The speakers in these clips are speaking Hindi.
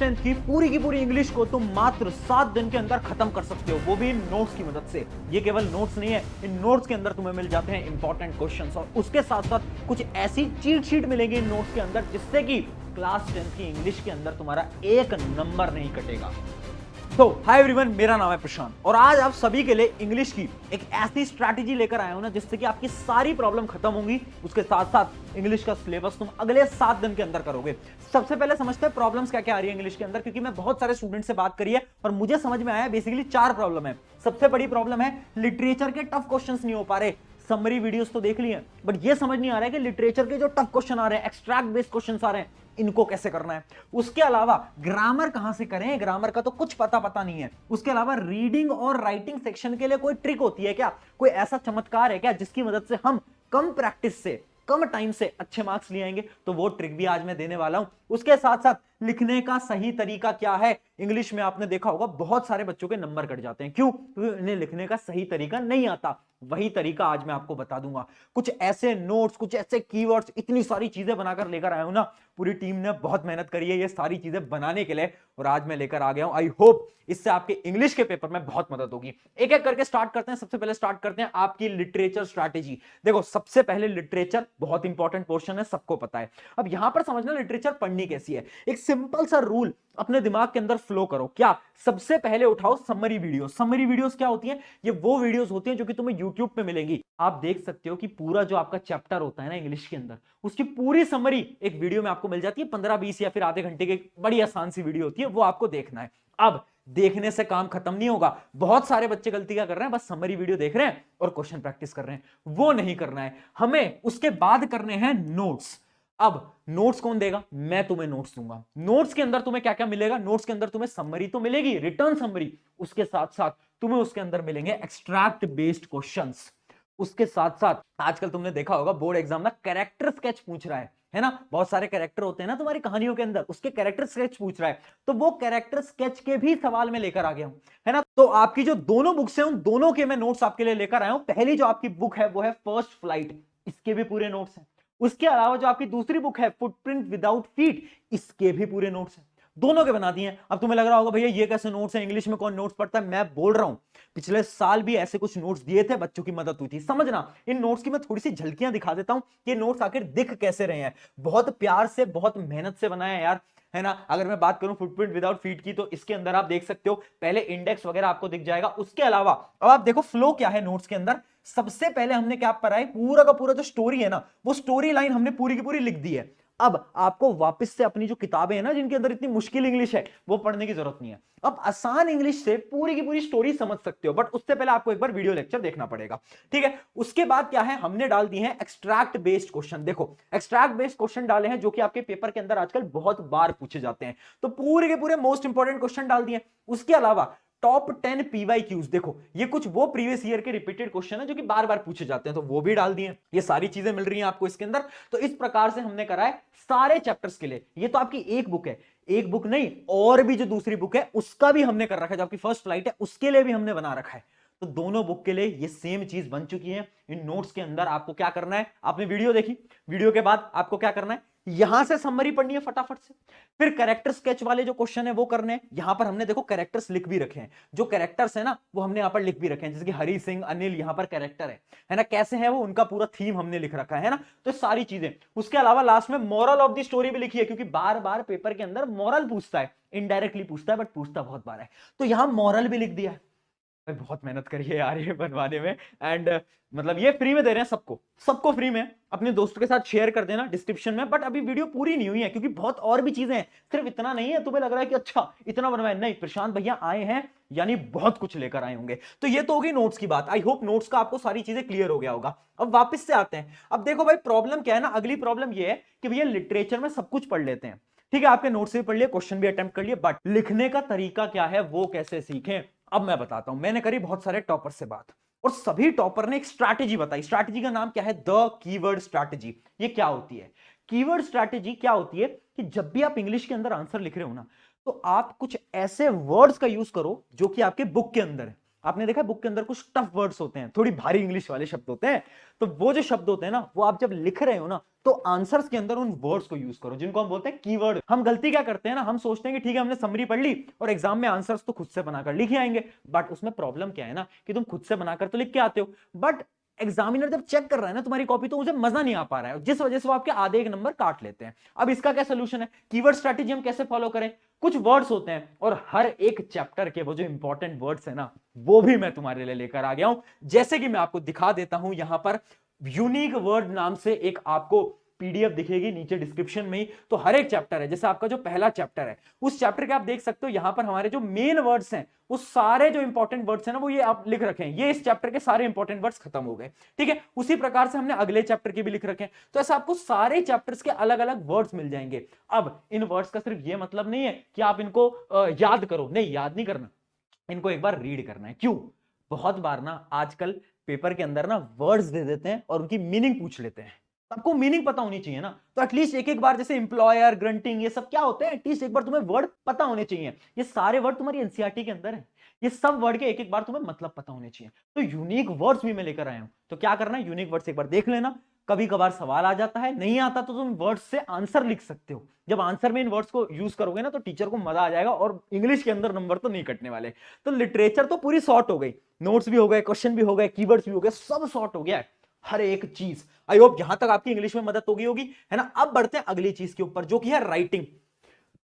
टेंथ की पूरी इंग्लिश को तुम मात्र 7 दिन के अंदर खत्म कर सकते हो, वो भी इन नोट्स की मदद से। ये केवल नोट्स नहीं है, इन नोट्स के अंदर तुम्हें मिल जाते हैं इंपॉर्टेंट क्वेश्चंस और उसके साथ साथ कुछ ऐसी चीट शीट मिलेगी इन नोट्स के अंदर जिससे कि क्लास 10 की इंग्लिश के अंदर तुम्हारा एक नंबर नहीं कटेगा। तो हाय एवरीवन, मेरा नाम है प्रशांत और आज आप सभी के लिए इंग्लिश की एक ऐसी स्ट्रैटेजी लेकर आया हूं ना जिससे कि आपकी सारी प्रॉब्लम खत्म होंगी। उसके साथ साथ इंग्लिश का सिलेबस तुम अगले 7 दिन के अंदर करोगे। सबसे पहले समझते हैं प्रॉब्लम्स क्या क्या आ रही है इंग्लिश के अंदर, क्योंकि मैं बहुत सारे स्टूडेंट से बात करी है और मुझे समझ में आया बेसिकली 4 प्रॉब्लम है। सबसे बड़ी प्रॉब्लम है लिटरेचर के टफ क्वेश्चंस नहीं हो पा रहे। समरी वीडियोस तो देख लिए बट ये समझ नहीं आ रहा है कि लिटरेचर के जो टफ क्वेश्चन आ रहे हैं, एक्सट्रैक्ट बेस्ड क्वेश्चंस आ रहे हैं, इनको कैसे करना है। उसके अलावा ग्रामर कहां से करें, ग्रामर का तो कुछ पता नहीं है। उसके अलावा रीडिंग और राइटिंग सेक्शन के लिए कोई ट्रिक होती है क्या, कोई ऐसा चमत्कार है क्या जिसकी मदद से हम कम प्रैक्टिस से कम टाइम से अच्छे मार्क्स ले आएंगे, तो वो ट्रिक भी आज मैं देने वाला हूं। उसके साथ साथ लिखने का सही तरीका क्या है। इंग्लिश में आपने देखा होगा बहुत सारे बच्चों के नंबर कट जाते हैं, क्यों? क्योंकि इन्हें लिखने का सही तरीका नहीं आता। वही तरीका आज मैं आपको बता दूंगा। कुछ ऐसे नोट्स, कुछ ऐसे कीवर्ड्स, इतनी सारी चीजें बनाकर लेकर आया हूं ना। पूरी टीम ने बहुत मेहनत करी है ये सारी चीजें बनाने के लिए और आज मैं लेकर आ गया हूं। आई होप इससे आपके इंग्लिश के पेपर में बहुत मदद होगी। एक एक करके स्टार्ट करते हैं। सबसे पहले स्टार्ट करते हैं आपकी लिटरेचर स्ट्रैटेजी। देखो, सबसे पहले लिटरेचर बहुत इंपॉर्टेंट पोर्शन है, सबको पता है। अब यहां पर समझना लिटरेचर पढ़नी कैसी है। एक सिंपल सा रूल अपने दिमाग के अंदर फ्लो करो। क्या? सबसे पहले उठाओ समरी वीडियो। समरी वीडियोस क्या होती हैं? ये वो वीडियोस होती हैं जो कि तुम्हें यूट्यूब पे मिलेंगी। आप देख सकते हो कि पूरा जो आपका चैप्टर होता है ना इंग्लिश के अंदर, उसकी पूरी समरी एक वीडियो में आपको मिल जाती है। 15-20 या फिर आधे घंटे की बड़ी आसान सी वीडियो होती है, वो आपको देखना है। अब देखने से काम खत्म नहीं होगा। बहुत सारे बच्चे गलती क्या कर रहे हैं, बस समरी वीडियो देख रहे हैं और क्वेश्चन प्रैक्टिस कर रहे हैं। वो नहीं करना है हमें। उसके बाद करने हैं नोट्स। अब नोट्स कौन देगा? मैं तुम्हें नोट्स दूंगा। नोट्स के अंदर तुम्हें क्या क्या मिलेगा? नोट्स के अंदर तुम्हें समरी तो मिलेगी, रिटर्न समरी। उसके साथ साथ तुम्हें उसके अंदर मिलेंगे एक्सट्रैक्ट बेस्ड क्वेश्चंस। उसके साथ साथ आजकल तुमने देखा होगा बोर्ड एग्जाम ना कैरेक्टर स्केच पूछ रहा है ना। बहुत सारे कैरेक्टर होते हैं ना तुम्हारी कहानियों के अंदर, उसके कैरेक्टर स्केच पूछ रहा है। तो वो कैरेक्टर स्केच के भी सवाल में लेकर आ गया हूं, है ना। तो आपकी जो दोनों बुक्स हैं उन दोनों के मैं नोट्स आपके लिए लेकर आया हूं। पहली जो आपकी बुक है वो है फर्स्ट फ्लाइट, इसके भी पूरे नोट्स हैं। उसके अलावा जो आपकी दूसरी बुक है फुटप्रिंट विदाउट फीट, इसके भी पूरे नोट्स हैं। दोनों के बना दिए हैं। अब तुम्हें लग रहा होगा भैया ये कैसे नोट्स हैं, इंग्लिश में कौन नोट्स पढ़ता है? मैं बोल रहा हूं पिछले साल भी ऐसे कुछ नोट्स दिए थे, बच्चों की मदद हुई थी। समझना, इन नोट्स की मैं थोड़ी सी झलकियां दिखा देता हूं कि ये नोट्स आखिर दिख कैसे रहे हैं। बहुत प्यार से, बहुत मेहनत से बनाया यार, है ना। अगर मैं बात करूं फुटप्रिंट विदाउट फीट की, तो इसके अंदर आप देख सकते हो पहले इंडेक्स वगैरह आपको दिख जाएगा। उसके अलावा अब आप देखो फ्लो क्या है नोट्स के अंदर। सबसे पहले हमने क्या पढ़ा है, पूरा का पूरा जो स्टोरी है ना, वो स्टोरी लाइन हमने पूरी की पूरी लिख दी है। अब आपको वापस से अपनी जो किताबें हैं ना जिनके अंदर इतनी मुश्किल इंग्लिश है, वो पढ़ने की जरूरत नहीं है। अब आसान इंग्लिश से पूरी की पूरी स्टोरी समझ सकते हो, बट उससे पहले आपको एक बार वीडियो लेक्चर देखना पड़ेगा, ठीक है। उसके बाद क्या है, हमने डाल दिए हैं एक्सट्रैक्ट बेस्ड क्वेश्चन। देखो, एक्सट्रैक्ट बेस्ड क्वेश्चन डाले हैं जो कि आपके पेपर के अंदर आजकल बहुत बार पूछे जाते हैं, तो पूरे के पूरे मोस्ट इंपॉर्टेंट क्वेश्चन डाल दिए। उसके अलावा टॉप 10 PYQs, देखो ये कुछ वो प्रीवियस ईयर के रिपीटेड क्वेश्चन है जो कि बार बार पूछे जाते हैं, तो वो भी डाल दिए। ये सारी चीजें मिल रही हैं आपको इसके अंदर। तो इस प्रकार से हमने करा है सारे चैप्टर्स के लिए। ये तो आपकी एक बुक है, एक बुक नहीं, और भी जो दूसरी बुक है उसका भी हमने कर रखा है। जो आपकी फर्स्ट फ्लाइट है उसके लिए भी हमने बना रखा है। तो दोनों बुक के लिए ये सेम चीज बन चुकी है। इन नोट्स के अंदर आपको क्या करना है, आपने वीडियो देखी, वीडियो के बाद आपको क्या करना है, यहां से समरी पढ़नी है फटाफट से। फिर कैरेक्टर स्केच वाले जो क्वेश्चन है वो करने हैं। यहां पर हमने देखो कैरेक्टर्स लिख भी रखे हैं। जो कैरेक्टर्स है ना वो हमने यहां पर लिख भी रखे हैं, जैसे कि हरी सिंह, अनिल, यहां पर कैरेक्टर है ना, कैसे है वो, उनका पूरा थीम हमने लिख रखा है ना। तो सारी चीजें। उसके अलावा लास्ट में मॉरल ऑफ द स्टोरी भी लिखी है, क्योंकि बार बार पेपर के अंदर मॉरल पूछता है, इनडायरेक्टली पूछता है बट पूछता बहुत बार है। तो यहां मॉरल भी लिख दिया है। बहुत मेहनत करी है यार ये बनवाने में। एंड मतलब ये फ्री में दे रहे हैं सबको, सबको फ्री में। अपने दोस्तों के साथ शेयर कर देना डिस्क्रिप्शन में। बट अभी वीडियो पूरी नहीं हुई है क्योंकि बहुत और भी चीजें हैं, सिर्फ इतना नहीं है। तुम्हें लग रहा है कि अच्छा इतना बनवाए, नहीं, प्रशांत भैया आए हैं यानी बहुत कुछ लेकर आए होंगे। तो ये तो होगी नोट्स की बात। आई होप नोट्स का आपको सारी चीजें क्लियर हो गया होगा। अब वापस से आते हैं। अब देखो भाई प्रॉब्लम क्या है ना, अगली प्रॉब्लम ये है कि भैया लिटरेचर में सब कुछ पढ़ लेते हैं, ठीक है, आपके नोट्स भी पढ़ लिए, क्वेश्चन भी अटेम्प्ट कर लिए, बट लिखने का तरीका क्या है वो कैसे सीखें। अब मैं बताता हूं। मैंने करी बहुत सारे टॉपर से बात और सभी टॉपर ने एक स्ट्रैटेजी बताई। स्ट्रैटेजी का नाम क्या है, द कीवर्ड स्ट्रैटेजी। ये क्या होती है कीवर्ड स्ट्रैटेजी? क्या होती है कि जब भी आप इंग्लिश के अंदर आंसर लिख रहे हो ना, तो आप कुछ ऐसे वर्ड्स का यूज करो जो कि आपके बुक के अंदर है। आपने देखा बुक के अंदर कुछ टफ वर्ड्स होते हैं, थोड़ी भारी इंग्लिश वाले शब्द होते हैं, तो वो जो शब्द होते हैं ना, वो आप जब लिख रहे हो ना, तो आंसर्स के अंदर उन वर्ड्स को यूज करो जिनको हम बोलते हैं कीवर्ड। हम गलती क्या करते हैं ना, हम सोचते हैं कि ठीक है हमने समरी पढ़ ली और एग्जाम में आंसर्स तो खुद से बनाकर लिख ही आएंगे, बट उसमें प्रॉब्लम क्या है ना कि तुम खुद से बनाकर तो लिख के आते हो, बट एग्जामिनर जब चेक कर रहा है ना तुम्हारी कॉपी, तो उसे मजा नहीं आ पा रहा है, जिस वजह से वो आपके आधे एक नंबर काट लेते हैं। अब इसका क्या सोल्यूशन है, कीवर्ड स्ट्रैटेजी हम कैसे फॉलो करें? कुछ वर्ड्स होते हैं और हर एक चैप्टर के वो जो इंपॉर्टेंट वर्ड्स है ना, वो भी मैं तुम्हारे लिए लेकर आ गया हूं। जैसे कि मैं आपको दिखा देता हूं, यहां पर यूनिक वर्ड नाम से एक आपको पीडीएफ दिखेगी नीचे डिस्क्रिप्शन में ही, तो हर एक चैप्टर है, जैसे आपका जो पहला चैप्टर है उस चैप्टर के आप देख सकते हो यहां पर हमारे जो मेन वर्ड्स हैं, वो सारे जो इंपॉर्टेंट वर्ड्स हैं ना, वो ये आप लिख रखे हैं, ये इस चैप्टर के सारे इंपॉर्टेंट वर्ड्स खत्म हो गए, ठीक है। उसी प्रकार से हमने अगले चैप्टर के भी लिख रखे हैं, तो ऐसा आपको सारे चैप्टर्स के अलग अलग वर्ड्स मिल जाएंगे। अब इन वर्ड्स का सिर्फ ये मतलब नहीं है कि आप इनको याद करो, नहीं, याद नहीं करना, इनको एक बार रीड करना है। क्यों? बहुत बार ना आजकल पेपर के अंदर ना वर्ड्स दे देते हैं और उनकी मीनिंग पूछ लेते हैं, आपको मीनिंग पता होनी चाहिए ना, तो एटलीस्ट एक एक बार, जैसे एम्प्लॉयर, ग्रंटिंग, ये सब क्या होते हैं, एटलीस्ट एक बार तुम्हें वर्ड पता होने चाहिए। ये सारे वर्ड तुम्हारी एनसीईआरटी के अंदर है, ये सब वर्ड के एक एक बार तुम्हें मतलब पता होने चाहिए। तो यूनिक वर्ड्स भी मैं लेकर आया हूं, तो क्या करना है, यूनिक वर्ड्स एक बार देख लेना। कभी कभार सवाल आ जाता है, नहीं आता तो तुम वर्ड्स से आंसर लिख सकते हो, जब आंसर में इन वर्ड्स को यूज करोगे ना, तो टीचर को मजा आ जाएगा और इंग्लिश के अंदर नंबर तो नहीं कटने वाले। तो लिटरेचर तो पूरी सॉर्ट हो गई, नोट्स भी हो गए, क्वेश्चन भी हो गए, कीवर्ड्स भी हो गए, सब सॉर्ट हो गया है, हर एक चीज। आई होप यहां तक आपकी इंग्लिश में मदद होगी है ना। अब बढ़ते हैं अगली चीज के ऊपर, जो कि है राइटिंग।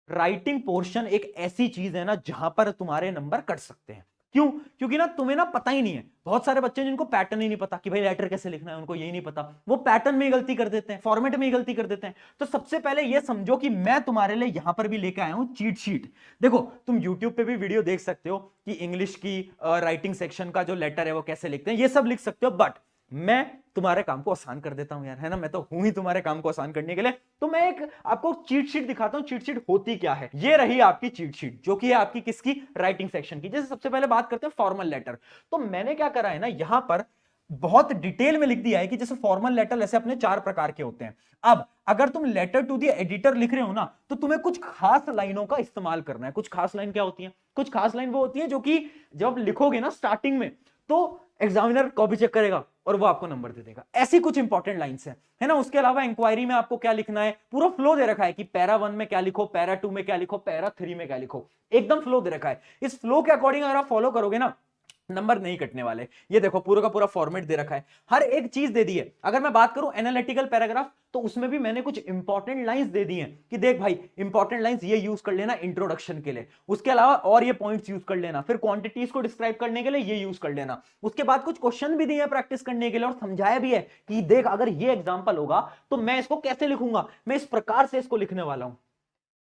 राइटिंग पोर्शन एक ऐसी चीज है ना जहां पर तुम्हारे नंबर कट सकते हैं। क्यों? क्योंकि ना तुम्हें ना पता ही नहीं है, बहुत सारे बच्चे जिनको पैटर्न ही नहीं पता कि भाई लेटर कैसे लिखना है, उनको यही नहीं पता, वो पैटर्न में ही गलती कर देते हैं, फॉर्मेट में ही गलती कर देते हैं। तो सबसे पहले ये समझो कि मैं तुम्हारे लिए यहां पर भी लेके आया हूं चीट शीट। देखो, तुम यूट्यूब पे भी वीडियो देख सकते हो कि इंग्लिश की राइटिंग सेक्शन का जो लेटर है वो कैसे लिखते हैं, ये सब लिख सकते हो, बट मैं तुम्हारे काम को आसान कर देता हूं यार, है ना, मैं तो हूं ही तुम्हारे काम को आसान करने के लिए। तो मैं एक आपको चीट शीट दिखाता हूं, चीट शीट होती क्या है। ये रही आपकी चीट शीट, जो कि है आपकी किसकी, राइटिंग सेक्शन की। जैसे सबसे पहले बात करते हैं फॉर्मल लेटर, तो मैंने क्या करा है ना, यहां पर बहुत डिटेल में लिख दिया है कि जैसे फॉर्मल लेटर ऐसे अपने 4 प्रकार के होते हैं। अब अगर तुम लेटर टू द एडिटर लिख रहे हो ना, तो तुम्हें कुछ खास लाइनों का इस्तेमाल करना है। कुछ खास लाइन क्या होती है? कुछ खास लाइन वो होती है जो कि जब लिखोगे ना स्टार्टिंग में, तो एग्जामिनर कॉपी चेक करेगा और वो आपको नंबर दे देगा। ऐसी कुछ इंपॉर्टेंट लाइंस है ना। उसके अलावा इंक्वायरी में आपको क्या लिखना है, पूरा फ्लो दे रखा है कि पैरा 1 में क्या लिखो, पैरा 2 में क्या लिखो, पैरा 3 में क्या लिखो, एकदम फ्लो दे रखा है। इस फ्लो के अकॉर्डिंग अगर आप फॉलो करोगे ना, नंबर नहीं कटने वाले। ये देखो पूरा का पूरा फॉर्मेट दे रखा है, हर एक चीज दे दी है। अगर मैं बात करूं एनालिटिकल पैराग्राफ, तो उसमें भी मैंने कुछ इंपॉर्टेंट लाइंस दे दी हैं कि देख भाई, इंपॉर्टेंट लाइंस ये यूज कर लेना इंट्रोडक्शन के लिए, उसके अलावा और ये पॉइंट्स यूज कर लेना, फिर क्वांटिटीज को डिस्क्राइब करने के लिए ये यूज कर लेना। उसके बाद कुछ क्वेश्चन भी दिए हैं प्रैक्टिस करने के लिए और समझाया भी है कि देख अगर ये एग्जाम्पल होगा तो मैं इसको कैसे लिखूंगा, मैं इस प्रकार से इसको लिखने वाला हूं।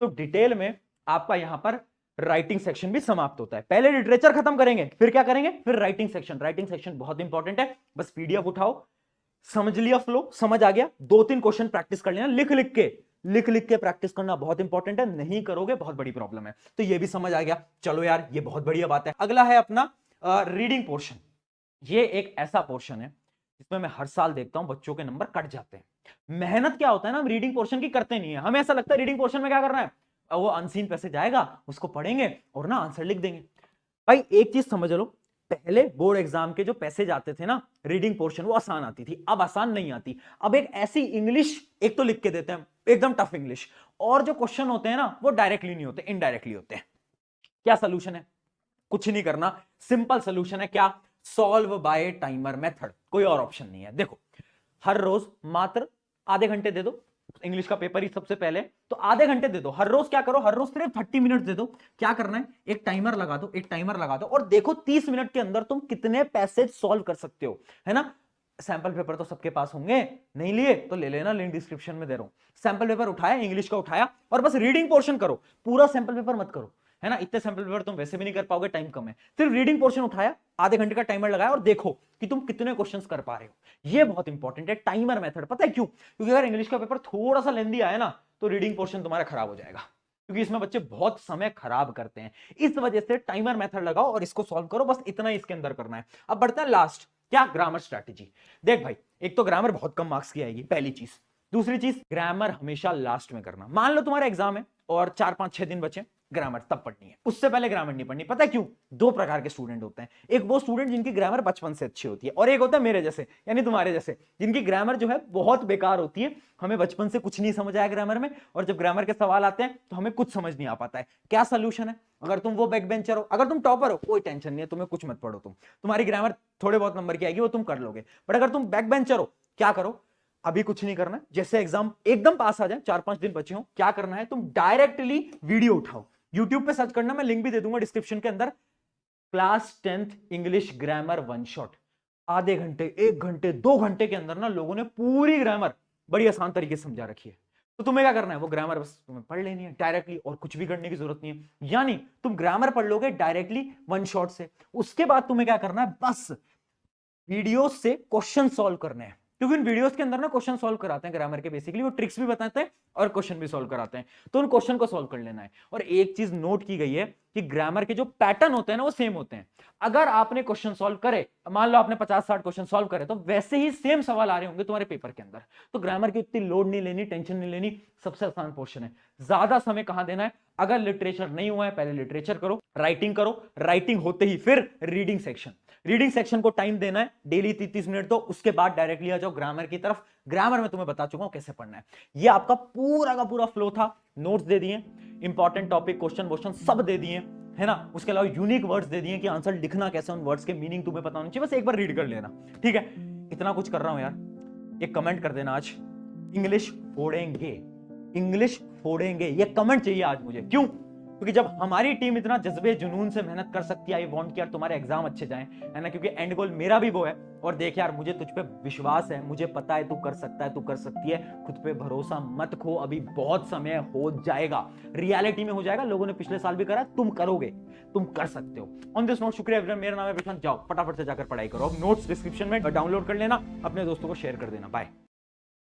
तो डिटेल में आपका यहां पर राइटिंग सेक्शन भी समाप्त होता है। पहले लिटरेचर खत्म करेंगे, फिर क्या करेंगे, फिर राइटिंग सेक्शन। राइटिंग सेक्शन बहुत इंपॉर्टेंट है, बस पीडीएफ उठाओ, समझ लिया फ्लो, समझ आ गया, 2-3 क्वेश्चन प्रैक्टिस कर लेना, लिख लिख के प्रैक्टिस करना बहुत इंपॉर्टेंट है, नहीं करोगे बहुत बड़ी प्रॉब्लम है। तो ये भी समझ आ गया, चलो यार ये बहुत बढ़िया बात है। अगला है अपना रीडिंग पोर्शन। ये एक ऐसा पोर्शन है जिसमें मैं हर साल देखता हूं बच्चों के नंबर कट जाते हैं। मेहनत क्या होता है ना, हम रीडिंग पोर्शन की करते नहीं है। हमें ऐसा लगता है रीडिंग पोर्शन में क्या करना है, वो अनसीन पैसेज जाएगा, उसको पढ़ेंगे और ना आंसर लिख देंगे। भाई एक चीज समझ लो, पहले बोर्ड एग्जाम के जो पैसेज आते थे ना रीडिंग पोर्शन, वो आसान आती थी, अब आसान नहीं आती। अब एक ऐसी इंग्लिश एक तो लिख के देते हैं, एकदम टफ इंग्लिश, और जो क्वेश्चन होते हैं ना वो डायरेक्टली नहीं होते, इनडायरेक्टली होते हैं। क्या सोल्यूशन है? कुछ नहीं करना, सिंपल सोल्यूशन है। क्या? सॉल्व बाय टाइमर मेथड, कोई और ऑप्शन नहीं है। देखो, हर रोज मात्र आधे घंटे दे दो, इंग्लिश का पेपर ही सबसे पहले, तो आधे घंटे दे दो हर रोज। क्या करो, हर रोज सिर्फ 30 मिनट दे दो। क्या करना है, एक टाइमर लगा दो, एक टाइमर लगा दो और देखो 30 मिनट के अंदर तुम कितने पैसेज सॉल्व कर सकते हो, है ना। सैंपल पेपर तो सबके पास होंगे, नहीं लिए तो ले लेना, लिंक डिस्क्रिप्शन में दे रहा हूं। सैंपल पेपर उठाया, इंग्लिश का उठाया और बस रीडिंग पोर्शन करो, पूरा सैंपल पेपर मत करो, है ना, इतने सैंपल पेपर तुम वैसे भी नहीं कर पाओगे, टाइम कम है। सिर्फ रीडिंग पोर्शन उठाया, आधे घंटे का टाइमर लगाया और देखो कि तुम कितने क्वेश्चंस कर पा रहे हो। ये बहुत इंपॉर्टेंट है टाइमर मेथड। पता है क्यों? क्योंकि अगर इंग्लिश का पेपर थोड़ा सा लेंदी आया ना, तो रीडिंग पोर्शन तुम्हारा खराब हो जाएगा, क्योंकि इसमें बच्चे बहुत समय खराब करते हैं। इस वजह से टाइमर मेथड लगाओ और इसको सॉल्व करो, बस इतना ही इसके अंदर करना है। अब बढ़ते हैं लास्ट, क्या? Grammar strategy. देख भाई, एक तो ग्रामर बहुत कम मार्क्स की आएगी, पहली चीज। दूसरी चीज, ग्रामर हमेशा लास्ट में करना। मान लो तुम्हारा एग्जाम है और 4-5-6 दिन बचे, ग्रामर तब पढ़नी है, उससे पहले ग्रामर नहीं पढ़नी। पता है क्यों? दो प्रकार के स्टूडेंट होते हैं, एक वो स्टूडेंट जिनकी ग्रामर बचपन से अच्छी होती है, और एक होता है मेरे जैसे यानी तुम्हारे जैसे, जिनकी ग्रामर जो है बहुत बेकार होती है। हमें बचपन से कुछ नहीं समझ आया ग्रामर में, और जब ग्रामर के सवाल आते हैं तो हमें कुछ समझ नहीं आ पाता है। क्या सोल्यूशन है? अगर तुम वो बैक बेंचर हो, अगर तुम टॉपर हो, कोई टेंशन नहीं है, तुम्हें कुछ मत पढ़ो, तुम्हारी ग्रामर थोड़े बहुत नंबर की आएगी, वो तुम कर लोगे। बट अगर तुम बैक बेंचर हो, क्या करो? अभी कुछ नहीं करना, जैसे एग्जाम एकदम पास आ जाए, 4-5 दिन बचे हो, क्या करना है? तुम डायरेक्टली वीडियो उठाओ, यूट्यूब पे सर्च करना, मैं लिंक भी दे दूंगा डिस्क्रिप्शन के अंदर, class 10th English grammar one shot. आधे घंटे, 1 घंटे, 2 घंटे के अंदर ना लोगों ने पूरी ग्रामर बड़ी आसान तरीके से समझा रखी है। तो तुम्हें क्या करना है? वो ग्रामर बस तुम्हें पढ़ लेनी है डायरेक्टली, और कुछ भी करने की जरूरत नहीं है। यानी तुम ग्रामर पढ़ लोगे डायरेक्टली वन शॉट से। उसके बाद तुम्हें क्या करना है? बस वीडियो से क्वेश्चन सॉल्व करने हैं, क्योंकि उन वीडियोस के अंदर ना क्वेश्चन सॉल्व कराते हैं ग्रामर के, बेसिकली वो ट्रिक्स भी बताते हैं और क्वेश्चन भी सॉल्व कराते हैं। तो उन क्वेश्चन को सॉल्व कर लेना है। और एक चीज नोट की गई है कि ग्रामर के जो पैटर्न होते हैं ना वो सेम होते हैं। अगर आपने क्वेश्चन सॉल्व करे, मान लो आपने 50-60 क्वेश्चन सॉल्व करे, तो वैसे ही सेम सवाल आ रहे होंगे तुम्हारे पेपर के अंदर। तो ग्रामर की उतनी लोड नहीं लेनी, टेंशन नहीं लेनी, सबसे आसान पोर्शन है। ज्यादा समय कहां देना है? अगर लिटरेचर नहीं हुआ है, पहले लिटरेचर करो, राइटिंग होते ही फिर रीडिंग सेक्शन को टाइम देना है, डेली 30 मिनट दो, उसके बाद डायरेक्टली आ जाओ ग्रामर की तरफ। ग्रामर में तुम्हें बता चुका हूं कैसे पढ़ना है। ये आपका पूरा का पूरा फ्लो था। नोट्स दे दिए, इंपॉर्टेंट टॉपिक, क्वेश्चन सब दे दिए, है ना। उसके अलावा यूनिक वर्ड्स दे दिए कि आंसर लिखना कैसे, उन वर्ड्स के मीनिंग तुम्हें पता होनी चाहिए, बस एक बार रीड कर लेना, ठीक है। इतना कुछ कर रहा हूं यार, एक कमेंट कर देना आज, इंग्लिश फोड़ेंगे, ये कमेंट चाहिए आज मुझे। क्यों? क्योंकि जब हमारी टीम इतना जज्बे जुनून से मेहनत कर सकती है, आई वांट कि यार तुम्हारे एग्जाम अच्छे जाएं, है ना, क्योंकि एंड गोल मेरा भी वो है। और देख यार, मुझे तुझ पे विश्वास है, मुझे पता है तू कर सकता है, तू कर सकती है, खुद पे भरोसा मत खो, अभी बहुत समय हो जाएगा, रियलिटी में हो जाएगा। लोगों ने पिछले साल भी करा, तुम करोगे, तुम कर सकते हो। ऑन दिस नोट, शुक्रिया एवरीवन, मेरा नाम है प्रशांत। जाओ फटाफट से जाकर पढ़ाई करो, नोट्स डिस्क्रिप्शन में डाउनलोड कर लेना, अपने दोस्तों को शेयर कर देना। बाय।